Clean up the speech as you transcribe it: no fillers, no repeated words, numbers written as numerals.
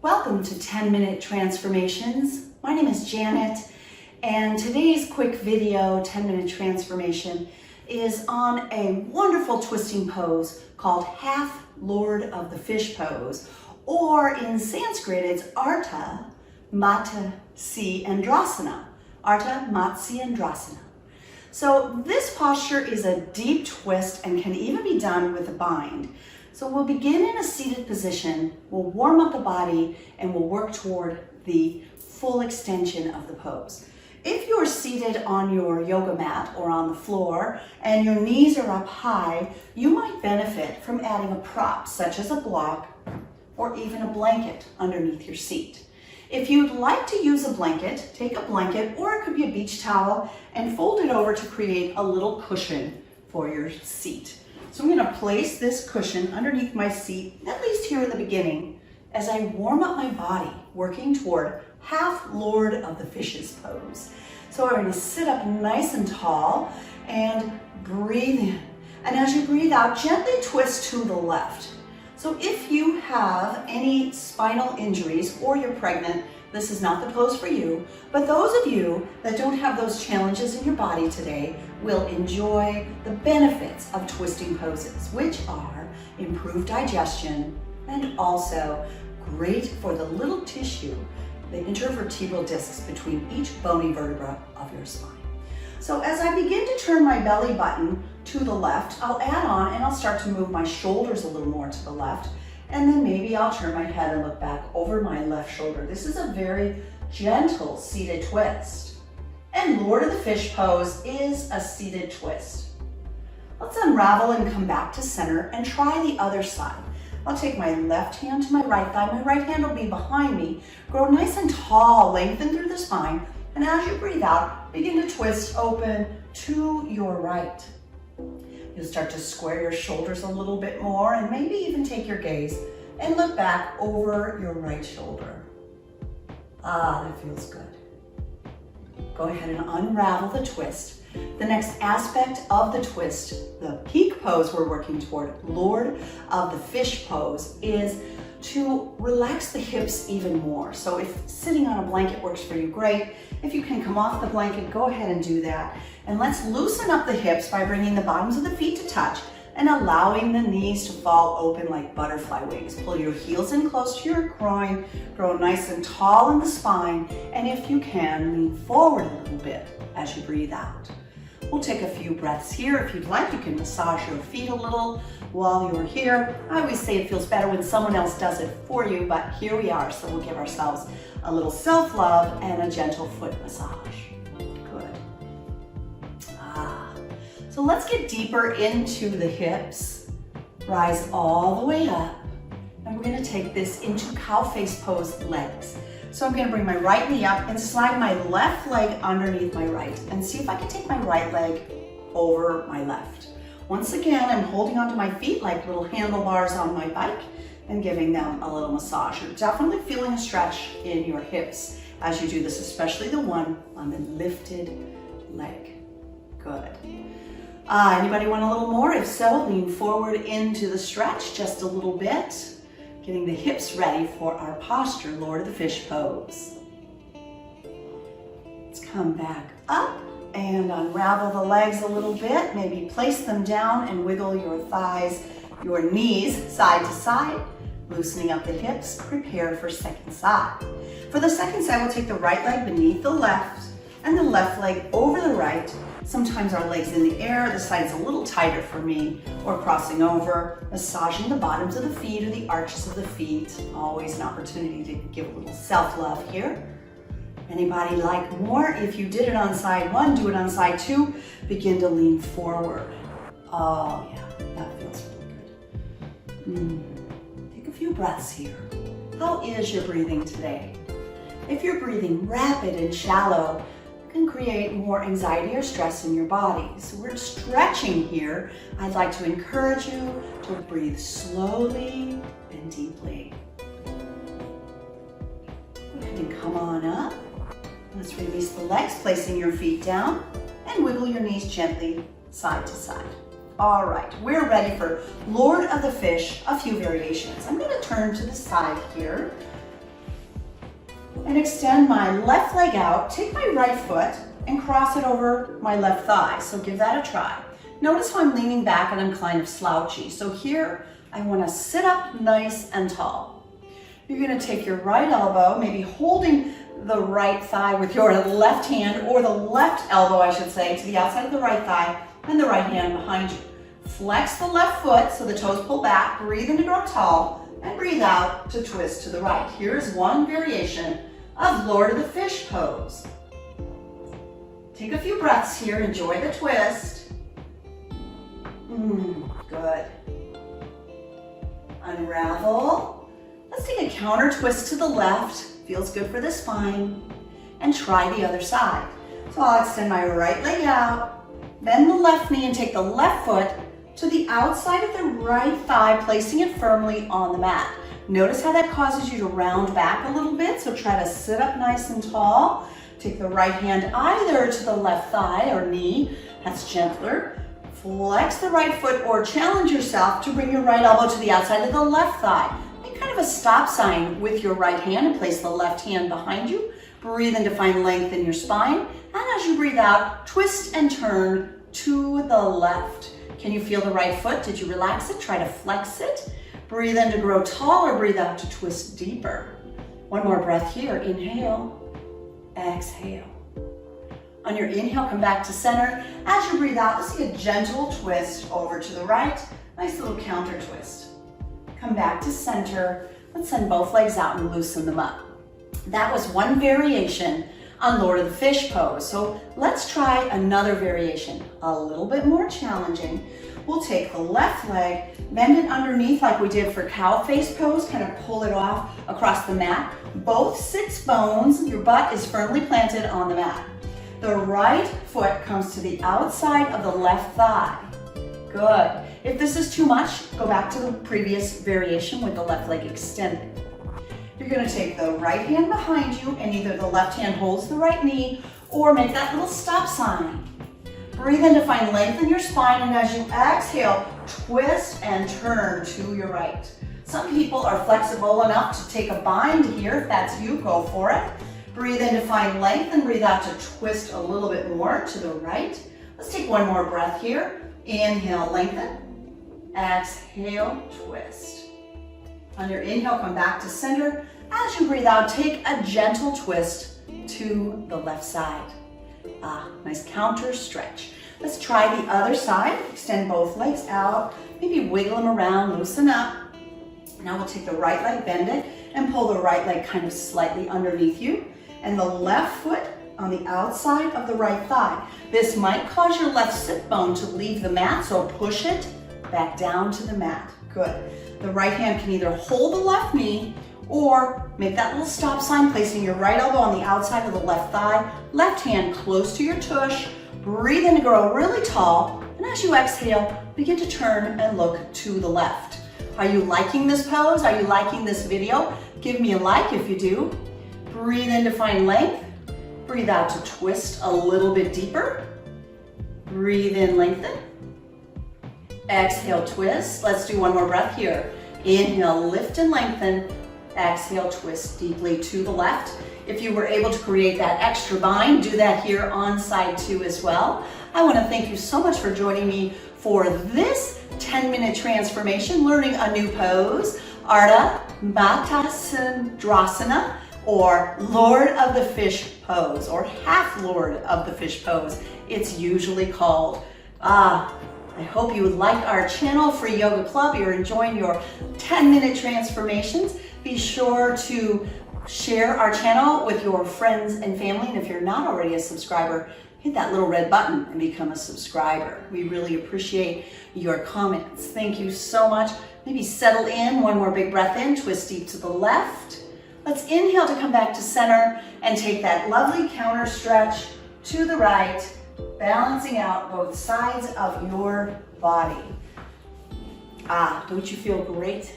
Welcome to 10-Minute Transformations. My name is Janet, and today's quick video, 10-minute transformation, is on a wonderful twisting pose called Half Lord of the Fish pose, or in Sanskrit, it's Ardha Matsyendrasana. Ardha Matsyendrasana. So this posture is a deep twist and can even be done with a bind. So we'll begin in a seated position, we'll warm up the body, and we'll work toward the full extension of the pose. If you're seated on your yoga mat or on the floor and your knees are up high, you might benefit from adding a prop such as a block or even a blanket underneath your seat. If you'd like to use a blanket, take a blanket, or it could be a beach towel, and fold it over to create a little cushion for your seat. So I'm going to place this cushion underneath my seat, at least here in the beginning, as I warm up my body, working toward Half Lord of the Fishes pose. So I'm going to sit up nice and tall and breathe in. And as you breathe out, gently twist to the left. So if you have any spinal injuries or you're pregnant, this is not the pose for you, but those of you that don't have those challenges in your body today will enjoy the benefits of twisting poses, which are improved digestion and also great for the little tissue, the intervertebral discs between each bony vertebra of your spine. So as I begin to turn my belly button to the left, I'll add on and I'll start to move my shoulders a little more to the left. And then maybe I'll turn my head and look back over my left shoulder. This is a very gentle seated twist. And Lord of the Fish pose is a seated twist. Let's unravel and come back to center and try the other side. I'll take my left hand to my right thigh. My right hand will be behind me. Grow nice and tall, lengthen through the spine. And as you breathe out, begin to twist open to your right. You'll start to square your shoulders a little bit more and maybe even take your gaze and look back over your right shoulder. Ah, that feels good. Go ahead and unravel the twist. The next aspect of the twist, the peak pose we're working toward, Lord of the Fish pose, is to relax the hips even more. So if sitting on a blanket works for you, great. If you can come off the blanket, go ahead and do that. And let's loosen up the hips by bringing the bottoms of the feet to touch and allowing the knees to fall open like butterfly wings. Pull your heels in close to your groin, grow nice and tall in the spine, and if you can, lean forward a little bit as you breathe out. We'll take a few breaths here. If you'd like, you can massage your feet a little while you're here. I always say it feels better when someone else does it for you, but here we are, so we'll give ourselves a little self-love and a gentle foot massage. Good. So let's get deeper into the hips. Rise all the way up, and we're going to take this into cow face pose legs. So I'm going to bring my right knee up and slide my left leg underneath my right and see if I can take my right leg over my left. Once again, I'm holding onto my feet like little handlebars on my bike and giving them a little massage. You're definitely feeling a stretch in your hips as you do this, especially the one on the lifted leg. Good. Anybody want a little more? If so, lean forward into the stretch just a little bit. Getting the hips ready for our posture, Lord of the Fish pose. Let's come back up and unravel the legs a little bit. Maybe place them down and wiggle your thighs, your knees side to side, loosening up the hips. Prepare for second side. For the second side, we'll take the right leg beneath the left and the left leg over the right. Sometimes our legs in the air, the side's a little tighter for me, or crossing over, massaging the bottoms of the feet or the arches of the feet. Always an opportunity to give a little self-love here. Anybody like more? If you did it on side one, do it on side two. Begin to lean forward. Oh yeah, that feels really good. Take a few breaths here. How is your breathing today? If you're breathing rapid and shallow, can create more anxiety or stress in your body. So we're stretching here. I'd like to encourage you to breathe slowly and deeply. Go ahead and come on up. Let's release the legs, placing your feet down and wiggle your knees gently side to side. All right, we're ready for Lord of the Fish, a few variations. I'm going to turn to the side here and extend my left leg out. Take my right foot and cross it over my left thigh. So give that a try. Notice how I'm leaning back and I'm kind of slouchy. So here, I want to sit up nice and tall. You're going to take your right elbow, maybe holding the right thigh with your left hand, or the left elbow, I should say, to the outside of the right thigh, and the right hand behind you. Flex the left foot so the toes pull back. Breathe in to grow tall, and breathe out to twist to the right. Here's one variation of Lord of the Fish pose. Take a few breaths here. Enjoy the twist. Good. Unravel. Let's take a counter twist to the left. Feels good for the spine. And try the other side. So I'll extend my right leg out, bend the left knee and take the left foot to the outside of the right thigh, placing it firmly on the mat. Notice how that causes you to round back a little bit, so try to sit up nice and tall. Take the right hand either to the left thigh or knee, that's gentler. Flex the right foot or challenge yourself to bring your right elbow to the outside of the left thigh. Make kind of a stop sign with your right hand and place the left hand behind you. Breathe in to find length in your spine. And as you breathe out, twist and turn to the left. Can you feel the right foot? Did you relax it? Try to flex it. Breathe in to grow taller. Breathe out to twist deeper. One more breath here. Inhale, exhale. On your inhale, come back to center. As you breathe out, let's see a gentle twist over to the right. Nice little counter twist. Come back to center. Let's send both legs out and loosen them up. That was one variation on Lord of the Fish pose. So let's try another variation, a little bit more challenging. We'll take the left leg, bend it underneath like we did for cow face pose, kind of pull it off across the mat. Both sits bones, your butt is firmly planted on the mat. The right foot comes to the outside of the left thigh. Good. If this is too much, go back to the previous variation with the left leg extended. You're going to take the right hand behind you, and either the left hand holds the right knee or make that little stop sign. Breathe in to find length in your spine, and as you exhale, twist and turn to your right. Some people are flexible enough to take a bind here. If that's you, go for it. Breathe in to find length and breathe out to twist a little bit more to the right. Let's take one more breath here. Inhale, lengthen. Exhale, twist. On your inhale, come back to center. As you breathe out, take a gentle twist to the left side. Nice counter stretch. Let's try the other side. Extend both legs out. Maybe wiggle them around, loosen up. Now we'll take the right leg, bend it, and pull the right leg kind of slightly underneath you. And the left foot on the outside of the right thigh. This might cause your left sit bone to leave the mat, so push it back down to the mat. Good. The right hand can either hold the left knee or make that little stop sign, placing your right elbow on the outside of the left thigh, left hand close to your tush. Breathe in to grow really tall, and as you exhale, begin to turn and look to the left. Are you liking this pose? Are you liking this video? Give me a like if you do. Breathe in to find length. Breathe out to twist a little bit deeper. Breathe in, lengthen. Exhale, twist. Let's do one more breath here. Inhale, lift and lengthen. Exhale, twist deeply to the left. If you were able to create that extra bind, do that here on side 2 as well. I want to thank you so much for joining me for this 10-minute transformation, learning a new pose, Ardha Matsyendrasana, or Lord of the Fish pose, or half Lord of the Fish pose, it's usually called. I hope you like our channel, Free Yoga Club. You're enjoying your 10-minute transformations. Be sure to share our channel with your friends and family. And if you're not already a subscriber, hit that little red button and become a subscriber. We really appreciate your comments. Thank you so much. Maybe settle in, one more big breath in, twist deep to the left. Let's inhale to come back to center and take that lovely counter stretch to the right, balancing out both sides of your body. Don't you feel great?